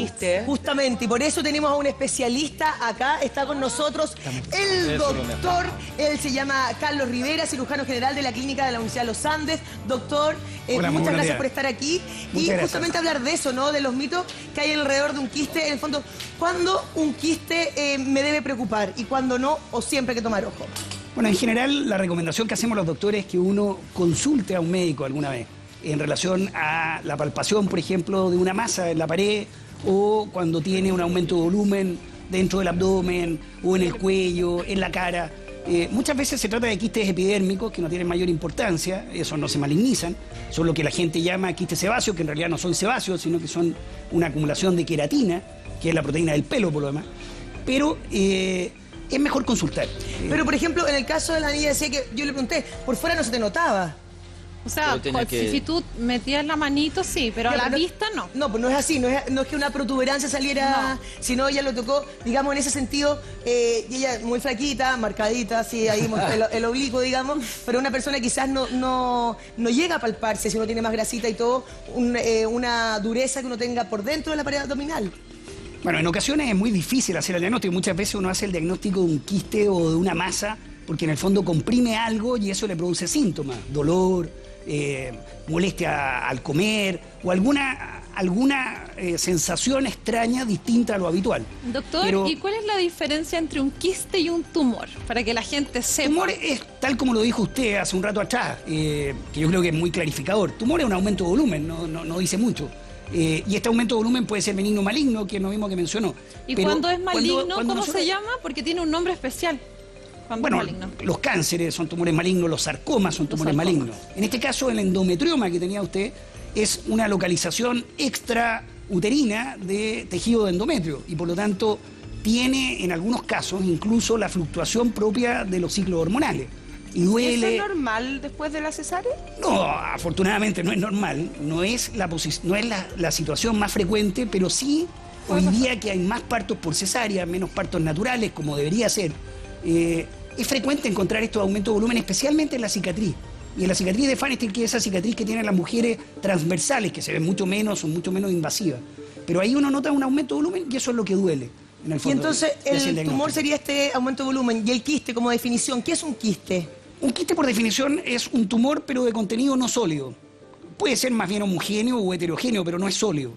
quiste. Justamente, y por eso tenemos a un especialista acá, está con nosotros el doctor, él se llama Carlos Rivera, cirujano general de la clínica de la Universidad de los Andes. Doctor, Hola, muchas gracias días. por estar aquí. Muchas y gracias. justamente hablar de eso, ¿no? De los mitos que hay alrededor de un quiste. En el fondo, ¿cuándo un quiste me debe preocupar y cuándo no? ¿O siempre hay que tomar ojo? Bueno, en general, la recomendación que hacemos los doctores es que uno consulte a un médico alguna vez en relación a la palpación, por ejemplo, de una masa en la pared o cuando tiene un aumento de volumen dentro del abdomen o en el cuello, en la cara. Muchas veces se trata de quistes epidérmicos que no tienen mayor importancia, esos no se malignizan, son lo que la gente llama quistes sebáceos, que en realidad no son sebáceos, sino que son una acumulación de queratina, que es la proteína del pelo por lo demás. Pero es mejor consultar. Pero, por ejemplo, en el caso de la niña decía que yo le pregunté, por fuera no se te notaba. O sea, si tú metías la manito, sí, pero a la vista no. No, pues no es así, no es que una protuberancia saliera, sino ella lo tocó, digamos, en ese sentido, y ella muy flaquita, marcadita, así, ahí el oblicuo, digamos, pero una persona quizás no llega a palparse si uno tiene más grasita y todo, una dureza que uno tenga por dentro de la pared abdominal. Bueno, en ocasiones es muy difícil hacer el diagnóstico. Muchas veces uno hace el diagnóstico de un quiste o de una masa porque en el fondo comprime algo y eso le produce síntomas, dolor, molestia al comer o alguna sensación extraña distinta a lo habitual. Doctor, Pero, ¿y cuál es la diferencia entre un quiste y un tumor? Para que la gente sepa. Tumor es tal como lo dijo usted hace un rato atrás, que yo creo que es muy clarificador. Tumor es un aumento de volumen, no dice mucho. Y este aumento de volumen puede ser benigno o maligno, que es lo mismo que mencionó. ¿Y pero cuando es maligno, cómo nosotros... se llama? Porque tiene un nombre especial. Bueno, los cánceres son tumores malignos, los sarcomas son tumores malignos. En este caso, el endometrioma que tenía usted es una localización extrauterina de tejido de endometrio y por lo tanto tiene en algunos casos incluso la fluctuación propia de los ciclos hormonales. Y duele. ¿Eso es normal después de la cesárea? No, afortunadamente no es normal, no es la situación más frecuente, pero sí hoy día que hay más partos por cesárea, menos partos naturales, como debería ser, es frecuente encontrar estos aumentos de volumen, especialmente en la cicatriz. Y en la cicatriz de Feinstein, que es esa cicatriz que tienen las mujeres transversales, que se ven mucho menos, son mucho menos invasivas. Pero ahí uno nota un aumento de volumen y eso es lo que duele. En el fondo, y entonces el tumor sería este aumento de volumen y el quiste como definición. ¿Qué es un quiste? Un quiste por definición es un tumor pero de contenido no sólido. Puede ser más bien homogéneo o heterogéneo, pero no es sólido.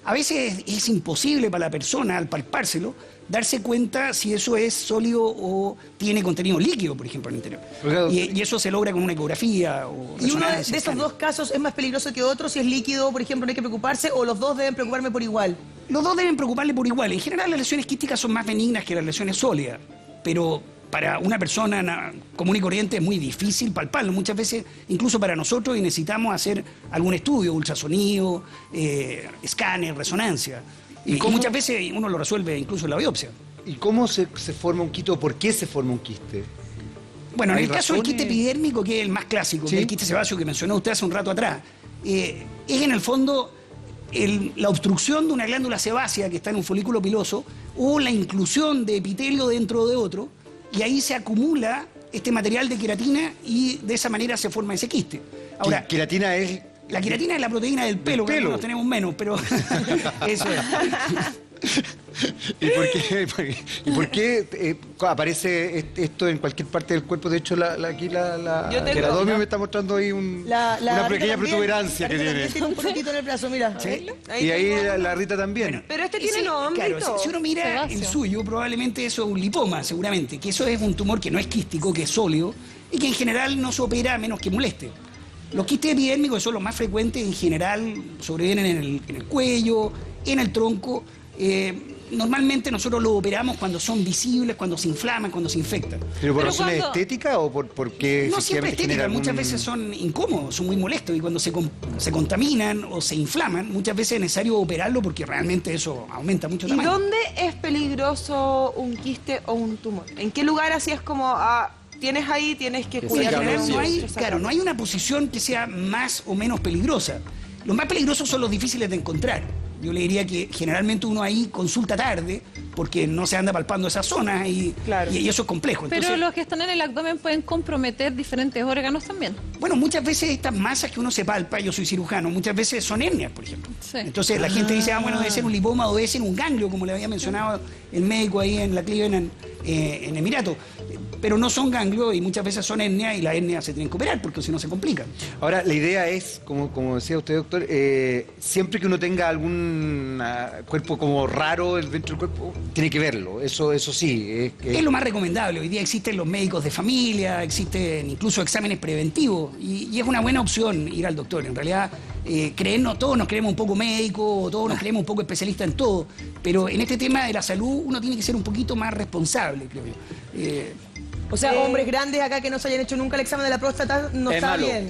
A veces es imposible para la persona, al palpárselo, darse cuenta si eso es sólido o tiene contenido líquido, por ejemplo, en el interior. Y eso se logra con una ecografía o ¿Y uno de esos dos casos es más peligroso que otro? Si es líquido, por ejemplo, no hay que preocuparse, o los dos deben preocuparme por igual. Los dos deben preocuparle por igual. En general las lesiones quísticas son más benignas que las lesiones sólidas, pero para una persona común y corriente es muy difícil palparlo. Muchas veces, incluso para nosotros, y necesitamos hacer algún estudio, ultrasonido, escáner, resonancia. Y muchas veces uno lo resuelve incluso en la biopsia. ¿Y cómo se forma un quiste o por qué se forma un quiste? Bueno, en el caso del quiste epidérmico, que es el más clásico, ¿sí? Que es el quiste sebáceo que mencionó usted hace un rato atrás, es en el fondo la obstrucción de una glándula sebácea que está en un folículo piloso o la inclusión de epitelio dentro de otro, y ahí se acumula este material de queratina y de esa manera se forma ese quiste. Ahora, ¿queratina es...? La queratina es la proteína del pelo, que algunos tenemos menos, pero eso es. ¿Y por qué aparece esto en cualquier parte del cuerpo? De hecho, aquí la queradomio me está mostrando ahí una pequeña protuberancia que tiene. Tiene un poquitito en el brazo, mira. ¿Sí? Y ahí la Rita también. Bueno, pero este tiene nombre. Claro, si uno mira el suyo, probablemente eso es un lipoma, seguramente. Que eso es un tumor que no es quístico, que es sólido, y que en general no se opera a menos que moleste. Los quistes epidérmicos, que son los más frecuentes, en general sobrevienen en el cuello, en el tronco. Normalmente nosotros los operamos cuando son visibles, cuando se inflaman, cuando se infectan. ¿Pero por razones estéticas o porque no siempre estéticas? Muchas veces son incómodos, son muy molestos y cuando se contaminan o se inflaman, muchas veces es necesario operarlo porque realmente eso aumenta mucho tamaño. ¿Y dónde es peligroso un quiste o un tumor? ¿En qué lugar así es como... tienes ahí, tienes que cuidar? No hay una posición que sea más o menos peligrosa. Los más peligrosos son los difíciles de encontrar. Yo le diría que generalmente uno ahí consulta tarde porque no se anda palpando esas zonas y eso es complejo. Entonces, pero los que están en el abdomen pueden comprometer diferentes órganos también. Bueno, muchas veces estas masas que uno se palpa, yo soy cirujano, muchas veces son hernias, por ejemplo. Sí. Entonces la gente dice, bueno, debe ser un lipoma o debe ser un ganglio, como le había mencionado el médico ahí en la Cleveland en Emiratos. Pero no son ganglios y muchas veces son hernias y las hernias se tienen que operar porque si no se complican. Ahora, la idea es, como decía usted, doctor, siempre que uno tenga algún cuerpo como raro dentro del cuerpo, tiene que verlo. Eso sí. Es lo más recomendable. Hoy día existen los médicos de familia, existen incluso exámenes preventivos y es una buena opción ir al doctor. En realidad, todos nos creemos un poco médicos, todos nos creemos un poco especialistas en todo, pero en este tema de la salud uno tiene que ser un poquito más responsable, creo yo. O sea, hombres grandes acá que no se hayan hecho nunca el examen de la próstata no está bien.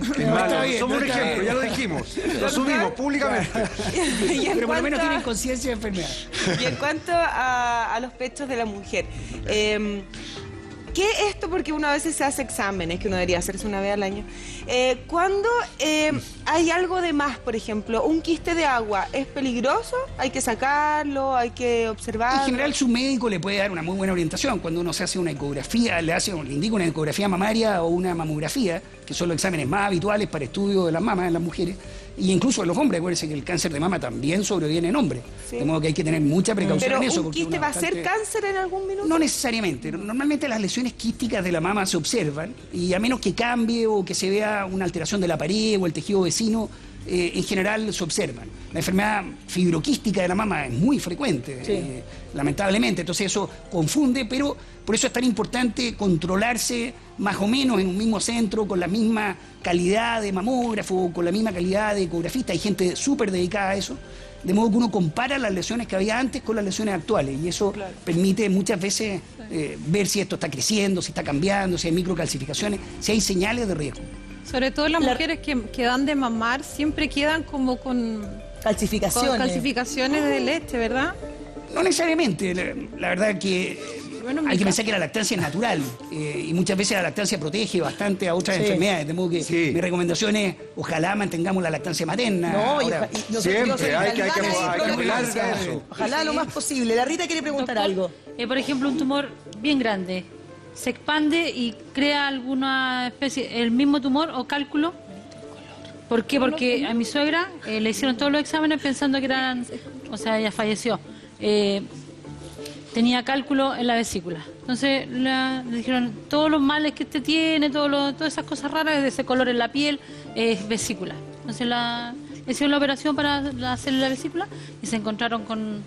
Somos un ejemplo, ya lo dijimos. Lo asumimos públicamente. Pero por lo menos tienen conciencia de enfermedad. Y en cuanto a los pechos de la mujer, ¿qué es esto? Porque uno a veces se hace exámenes, que uno debería hacerse una vez al año. Cuando hay algo de más, por ejemplo, un quiste de agua, ¿es peligroso? ¿Hay que sacarlo? ¿Hay que observarlo? En general, su médico le puede dar una muy buena orientación. Cuando uno se hace una ecografía, le indica una ecografía mamaria o una mamografía, que son los exámenes más habituales para estudio de las mamas en las mujeres, y incluso en los hombres. Acuérdense que el cáncer de mama también sobreviene en hombres. Sí. De modo que hay que tener mucha precaución en eso. ¿Pero un quiste va a ser cáncer en algún minuto? No necesariamente. Normalmente las lesiones quísticas de la mama se observan y a menos que cambie o que se vea una alteración de la pared o el tejido vecino, en general se observan. La enfermedad fibroquística de la mama es muy frecuente, sí, lamentablemente. Entonces eso confunde, pero por eso es tan importante controlarse más o menos en un mismo centro, con la misma calidad de mamógrafo, con la misma calidad de ecografista. Hay gente súper dedicada a eso. De modo que uno compara las lesiones que había antes con las lesiones actuales y eso permite muchas veces ver si esto está creciendo, si está cambiando, si hay microcalcificaciones, si hay señales de riesgo. Sobre todo las mujeres que dan de mamar siempre quedan como con calcificaciones de leche, ¿verdad? No necesariamente, la verdad que hay que pensar que la lactancia es natural y muchas veces la lactancia protege bastante a otras enfermedades, de modo que mi recomendación es ojalá mantengamos la lactancia materna. No, siempre hay que apelar a eso. Ojalá lo más posible. La Rita quiere preguntar algo. Por ejemplo, un tumor bien grande se expande y crea alguna especie, el mismo tumor o cálculo. ¿Por qué? Porque a mi suegra le hicieron todos los exámenes pensando que eran, o sea, ella falleció. Tenía cálculo en la vesícula. Entonces le dijeron, todos los males que usted tiene, todas esas cosas raras, de ese color en la piel, es vesícula. Entonces le hicieron la operación para hacerle la vesícula y se encontraron con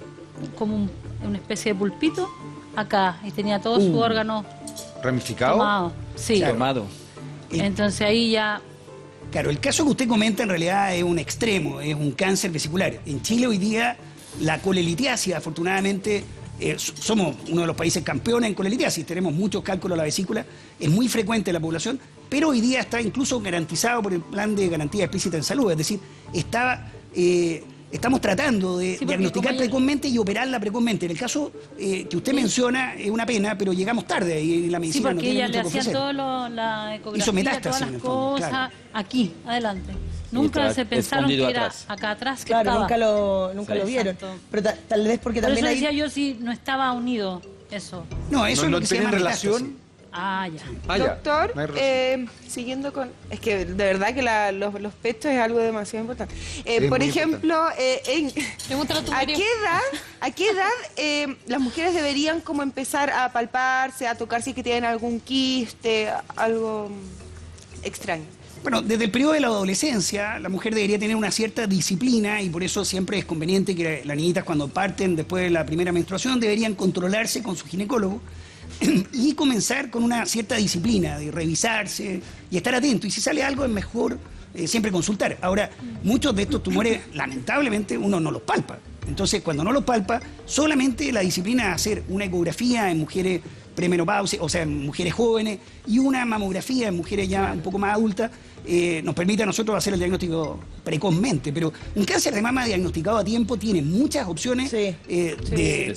como una especie de pulpito acá y tenía todo su órgano ¿ramificado? Tomado. Sí. Tomado. Entonces ahí ya... Claro, el caso que usted comenta en realidad es un extremo, es un cáncer vesicular. En Chile hoy día la colelitiasis, afortunadamente, somos uno de los países campeones en colelitiasis, tenemos muchos cálculos a la vesícula, es muy frecuente en la población, pero hoy día está incluso garantizado por el plan de garantía explícita en salud, es decir, estamos tratando de diagnosticar precozmente y operarla precozmente. En el caso que usted menciona, es una pena, pero llegamos tarde y la medicina no tiene mucho que ofrecer. Sí, porque ella le hacían todo la ecografía, hizo metástasis, todas las cosas, aquí, adelante. Nunca se pensaron que era acá atrás que estaba. Nunca lo vieron. Pero tal vez porque también por eso decía yo si no estaba unido eso. No, eso es lo que se llama relación. metástasis. Doctor, siguiendo con... Es que de verdad que los pechos es algo demasiado importante. Por ejemplo, ¿a qué edad las mujeres deberían como empezar a palparse, a tocar si que tienen algún quiste, algo extraño? Bueno, desde el periodo de la adolescencia, la mujer debería tener una cierta disciplina y por eso siempre es conveniente que las niñitas cuando parten después de la primera menstruación deberían controlarse con su ginecólogo y comenzar con una cierta disciplina de revisarse y estar atento. Y si sale algo es mejor siempre consultar. Ahora, muchos de estos tumores, lamentablemente, uno no los palpa. Entonces, cuando no los palpa, solamente la disciplina de hacer una ecografía en mujeres premenopáusicas, o sea, en mujeres jóvenes, y una mamografía en mujeres ya un poco más adultas, nos permite a nosotros hacer el diagnóstico precozmente. Pero un cáncer de mama diagnosticado a tiempo tiene muchas opciones de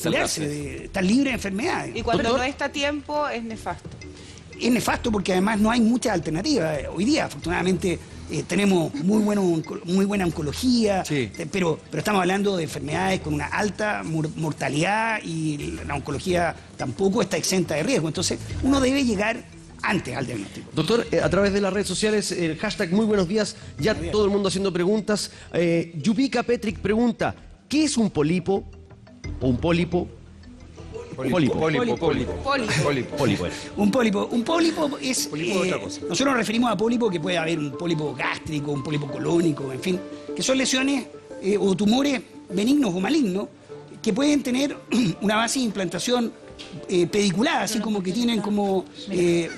curarse, de estar libre de enfermedades. Y cuando no está a tiempo es nefasto. Es nefasto porque además no hay muchas alternativas. Hoy día, afortunadamente, tenemos muy buena oncología, pero estamos hablando de enfermedades con una alta mortalidad y la oncología tampoco está exenta de riesgo. Entonces, uno debe llegar antes al diagnóstico. Doctor, a través de las redes sociales, el hashtag Muy Buenos Días, ya todo el mundo haciendo preguntas. Yubika Petrick pregunta, ¿qué es un pólipo o un pólipo? Pólipo. Un pólipo es... Otra cosa. Nosotros nos referimos a pólipo, que puede haber un pólipo gástrico, un pólipo colónico, en fin, que son lesiones o tumores benignos o malignos que pueden tener una base de implantación pediculada, así como que tienen como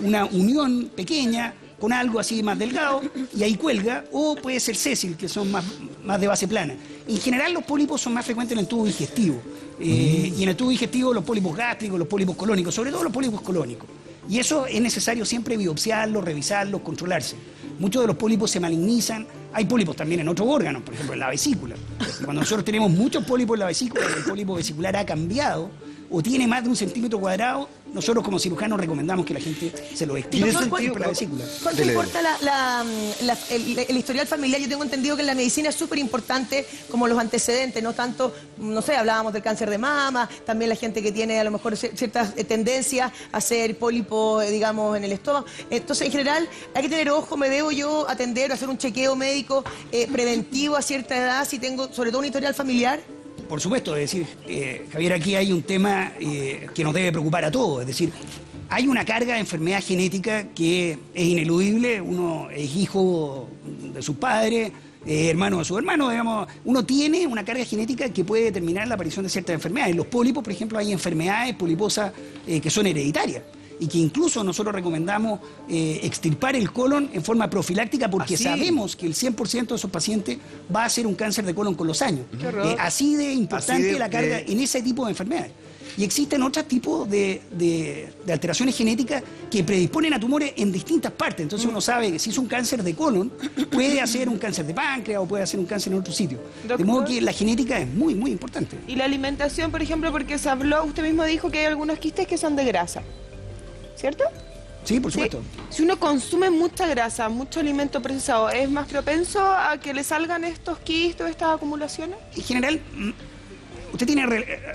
una unión pequeña con algo así más delgado y ahí cuelga, o puede ser sésil, que son más de base plana. En general los pólipos son más frecuentes en el tubo digestivo. Y en el tubo digestivo los pólipos gástricos, los pólipos colónicos, sobre todo los pólipos colónicos. Y eso es necesario siempre biopsiarlos, revisarlos, controlarse. Muchos de los pólipos se malignizan. Hay pólipos también en otros órganos, por ejemplo en la vesícula. Y cuando nosotros tenemos muchos pólipos en la vesícula, el pólipo vesicular ha cambiado o tiene más de 1 centímetro cuadrado, nosotros como cirujanos recomendamos que la gente se lo extirpe por la vesícula. ¿Cuánto importa el historial familiar? Yo tengo entendido que en la medicina es súper importante como los antecedentes, no tanto, no sé, hablábamos del cáncer de mama, también la gente que tiene a lo mejor ciertas tendencias a hacer pólipo, digamos, en el estómago. Entonces, en general, hay que tener ojo, me debo yo atender o hacer un chequeo médico preventivo a cierta edad si tengo, sobre todo, un historial familiar. Por supuesto, es decir, Javier, aquí hay un tema que nos debe preocupar a todos, es decir, hay una carga de enfermedad genética que es ineludible, uno es hijo de sus padres, hermano de su hermano, digamos, uno tiene una carga genética que puede determinar la aparición de ciertas enfermedades. En los pólipos, por ejemplo, hay enfermedades poliposas que son hereditarias y que incluso nosotros recomendamos extirpar el colon en forma profiláctica porque sabemos que el 100% de esos pacientes va a hacer un cáncer de colon con los años. Así de importante la carga en ese tipo de enfermedades. Y existen otros tipos de alteraciones genéticas que predisponen a tumores en distintas partes. Entonces uno sabe que si es un cáncer de colon, puede hacer un cáncer de páncreas o puede hacer un cáncer en otro sitio. Doctor, de modo que la genética es muy, muy importante. Y la alimentación, por ejemplo, porque se habló, usted mismo dijo que hay algunos quistes que son de grasa, ¿cierto? Sí, por supuesto. Si uno consume mucha grasa, mucho alimento procesado, ¿es más propenso a que le salgan estos quistes, estas acumulaciones? En general, usted tiene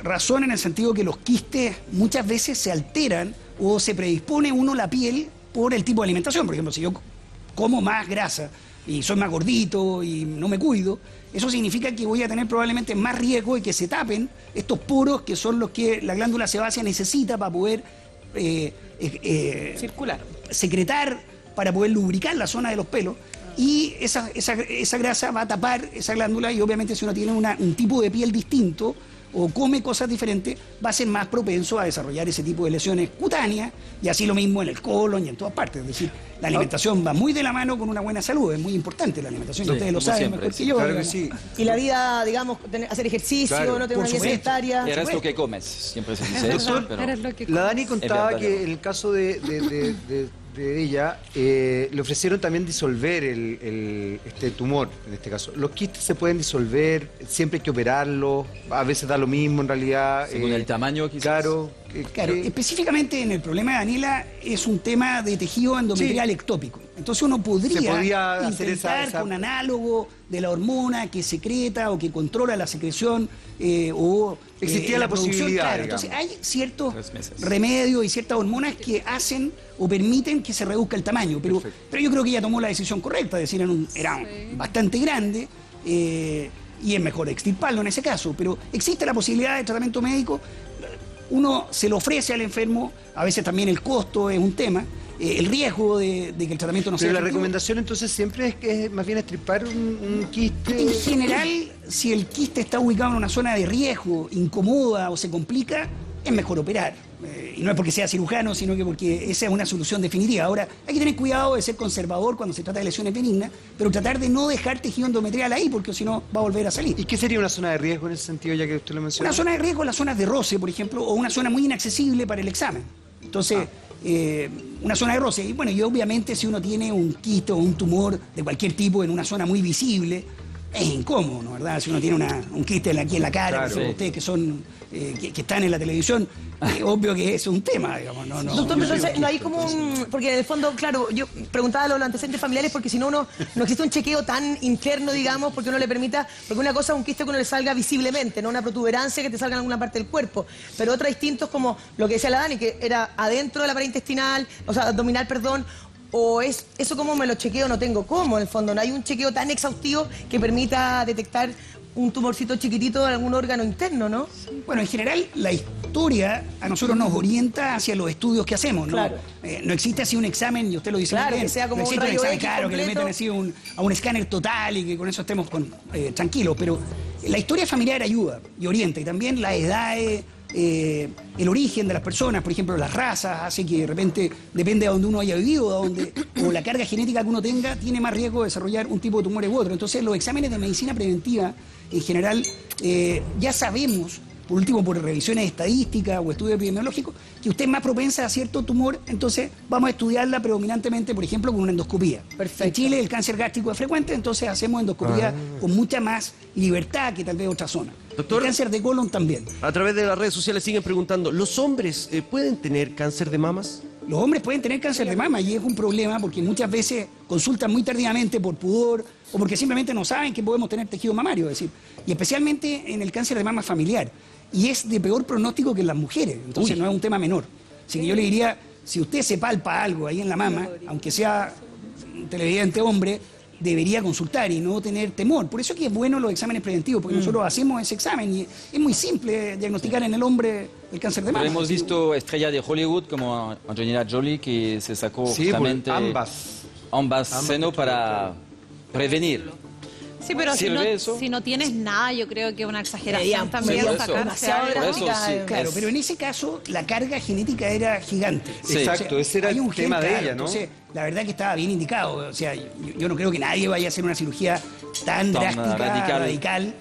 razón en el sentido que los quistes muchas veces se alteran o se predispone uno la piel por el tipo de alimentación. Por ejemplo, si yo como más grasa y soy más gordito y no me cuido, eso significa que voy a tener probablemente más riesgo de que se tapen estos poros que son los que la glándula sebácea necesita para poder circular, secretar, para poder lubricar la zona de los pelos. Y esa grasa va a tapar esa glándula y obviamente si uno tiene un tipo de piel distinto o come cosas diferentes, va a ser más propenso a desarrollar ese tipo de lesiones cutáneas y así lo mismo en el colon y en todas partes. Es decir, la alimentación va muy de la mano con una buena salud, es muy importante la alimentación, sí, ustedes lo saben siempre, mejor que yo. Claro que sí. Y la vida, digamos, hacer ejercicio, claro, no tener una vida sedentaria. Eres lo que comes, siempre se dice eso, pero La Dani contaba verdad, que en el caso de ella, le ofrecieron también disolver este tumor, en este caso. ¿Los quistes se pueden disolver? ¿Siempre hay que operarlos? A veces da lo mismo en realidad. según el tamaño, quizás. Claro, específicamente en el problema de Daniela es un tema de tejido endometrial ectópico. Entonces uno podría intentar con análogo de la hormona que secreta o que controla la secreción existía la posibilidad. Claro, entonces hay ciertos remedios y ciertas hormonas que hacen o permiten que se reduzca el tamaño. Pero yo creo que ella tomó la decisión correcta, es decir, era bastante grande. Y es mejor extirparlo en ese caso, pero existe la posibilidad de tratamiento médico. Uno se lo ofrece al enfermo, a veces también el costo es un tema, el riesgo de que el tratamiento no sea Pero la efectivo. recomendación entonces siempre es que más bien extirpar un quiste. En general, si el quiste está ubicado en una zona de riesgo, incomoda o se complica, es mejor operar. Y no es porque sea cirujano, sino que porque esa es una solución definitiva. Ahora, hay que tener cuidado de ser conservador cuando se trata de lesiones benignas, pero tratar de no dejar tejido endometrial ahí, porque si no va a volver a salir. ¿Y qué sería una zona de riesgo en ese sentido, ya que usted lo menciona? Una zona de riesgo es las zonas de roce, por ejemplo, o una zona muy inaccesible para el examen. Entonces, una zona de roce. Y bueno, y obviamente si uno tiene un quiste o un tumor de cualquier tipo en una zona muy visible, es incómodo, ¿no? ¿Verdad? Si uno tiene un quiste aquí en la cara, Claro. que ustedes que son que están en la televisión, obvio que es un tema, digamos. Doctor, pero entonces no hay como un... Porque en el fondo, claro, yo preguntaba los antecedentes familiares porque si no, no existe un chequeo tan interno, digamos, porque uno le permita... Porque una cosa es un quiste que uno le salga visiblemente, no una protuberancia que te salga en alguna parte del cuerpo. Pero otra distinto es como lo que decía la Dani, que era adentro de la pared intestinal, o sea, abdominal, perdón, o es eso como me lo chequeo, no tengo cómo, en el fondo. No hay un chequeo tan exhaustivo que permita detectar un tumorcito chiquitito en algún órgano interno, ¿no? Bueno, en general, la historia a nosotros nos orienta hacia los estudios que hacemos, ¿no? Claro. No existe así un examen, y usted lo dice Claro, muy bien, que sea como no un existe rayo examen, X claro, que le completo. metan así a un escáner total y que con eso estemos tranquilos, pero la historia familiar ayuda y orienta, y también las edades, el origen de las personas, por ejemplo, las razas, hace que de repente, depende de donde uno haya vivido, o la carga genética que uno tenga, tiene más riesgo de desarrollar un tipo de tumores u otro. Entonces, los exámenes de medicina preventiva, en general, ya sabemos, por último, por revisiones estadísticas o estudios epidemiológicos, que usted es más propensa a cierto tumor, entonces vamos a estudiarla predominantemente, por ejemplo, con una endoscopía. Perfecto. En Chile el cáncer gástrico es frecuente, entonces hacemos endoscopía con mucha más libertad que tal vez otra zona. Doctor. El cáncer de colon también. A través de las redes sociales siguen preguntando, ¿los hombres pueden tener cáncer de mamas? Los hombres pueden tener cáncer de mama y es un problema porque muchas veces consultan muy tardíamente por pudor o porque simplemente no saben que podemos tener tejido mamario, es decir, y especialmente en el cáncer de mama familiar. Y es de peor pronóstico que en las mujeres, entonces no es un tema menor. Así que yo le diría, si usted se palpa algo ahí en la mama, aunque sea un televidente hombre, debería consultar y no tener temor. Por eso es que es bueno los exámenes preventivos, porque nosotros hacemos ese examen y es muy simple diagnosticar en el hombre el cáncer de mama. Pero hemos visto estrellas de Hollywood como Angelina Jolie que se sacó justamente ambas senos para prevenir. Sí, pero si no tienes nada, yo creo que es una exageración también sacarse algo. Claro, pero en ese caso la carga genética era gigante. Sí. Exacto, ese era el tema de ella, ¿no? Entonces, la verdad que estaba bien indicado. O sea, yo no creo que nadie vaya a hacer una cirugía tan drástica, radical,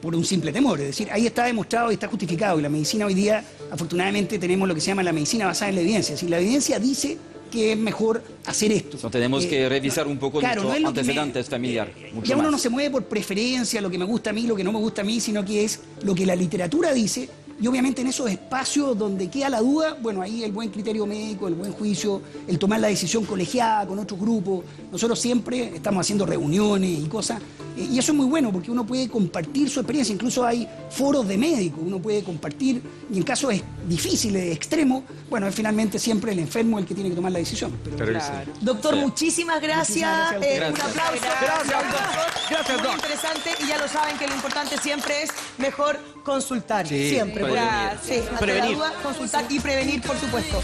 por un simple temor. Es decir, ahí está demostrado y está justificado. Y la medicina hoy día, afortunadamente, tenemos lo que se llama la medicina basada en la evidencia. Es decir, la evidencia dice que es mejor hacer esto. So, tenemos que revisar un poco nuestros antecedentes familiares. Ya uno no se mueve por preferencia, lo que me gusta a mí, lo que no me gusta a mí, sino que es lo que la literatura dice. Y obviamente en esos espacios donde queda la duda, bueno, ahí el buen criterio médico, el buen juicio, el tomar la decisión colegiada con otros grupos. Nosotros siempre estamos haciendo reuniones y cosas, y eso es muy bueno porque uno puede compartir su experiencia. Incluso hay foros de médicos, uno puede compartir, y en casos difíciles, extremos, bueno, es finalmente siempre el enfermo el que tiene que tomar la decisión. Pero, claro. Doctor, muchísimas gracias. Gracias. Un aplauso. Gracias, doctor. Muy interesante, y ya lo saben que lo importante siempre es mejor consultar. Sí, siempre. prevenir. Sí, ante Prevenir. la duda, consultar y prevenir, por supuesto.